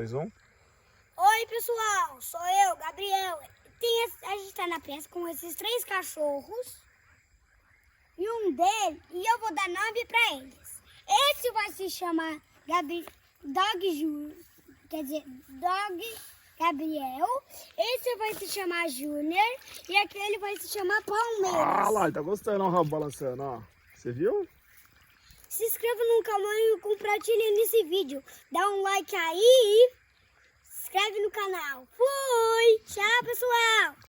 Mais um? Oi, pessoal, sou eu, Gabriel. A gente tá na pesca com esses 3 cachorros e um deles, e eu vou dar nome pra eles. Esse vai se chamar Dog Gabriel. Esse vai se chamar Júnior e aquele vai se chamar Palmeiras. Ah lá, tá gostando, ó, o rabo balançando, ó. Você viu? Se inscreva no canal e compartilhe nesse vídeo. Dá um like aí. Se inscreve no canal. Fui! Tchau, pessoal!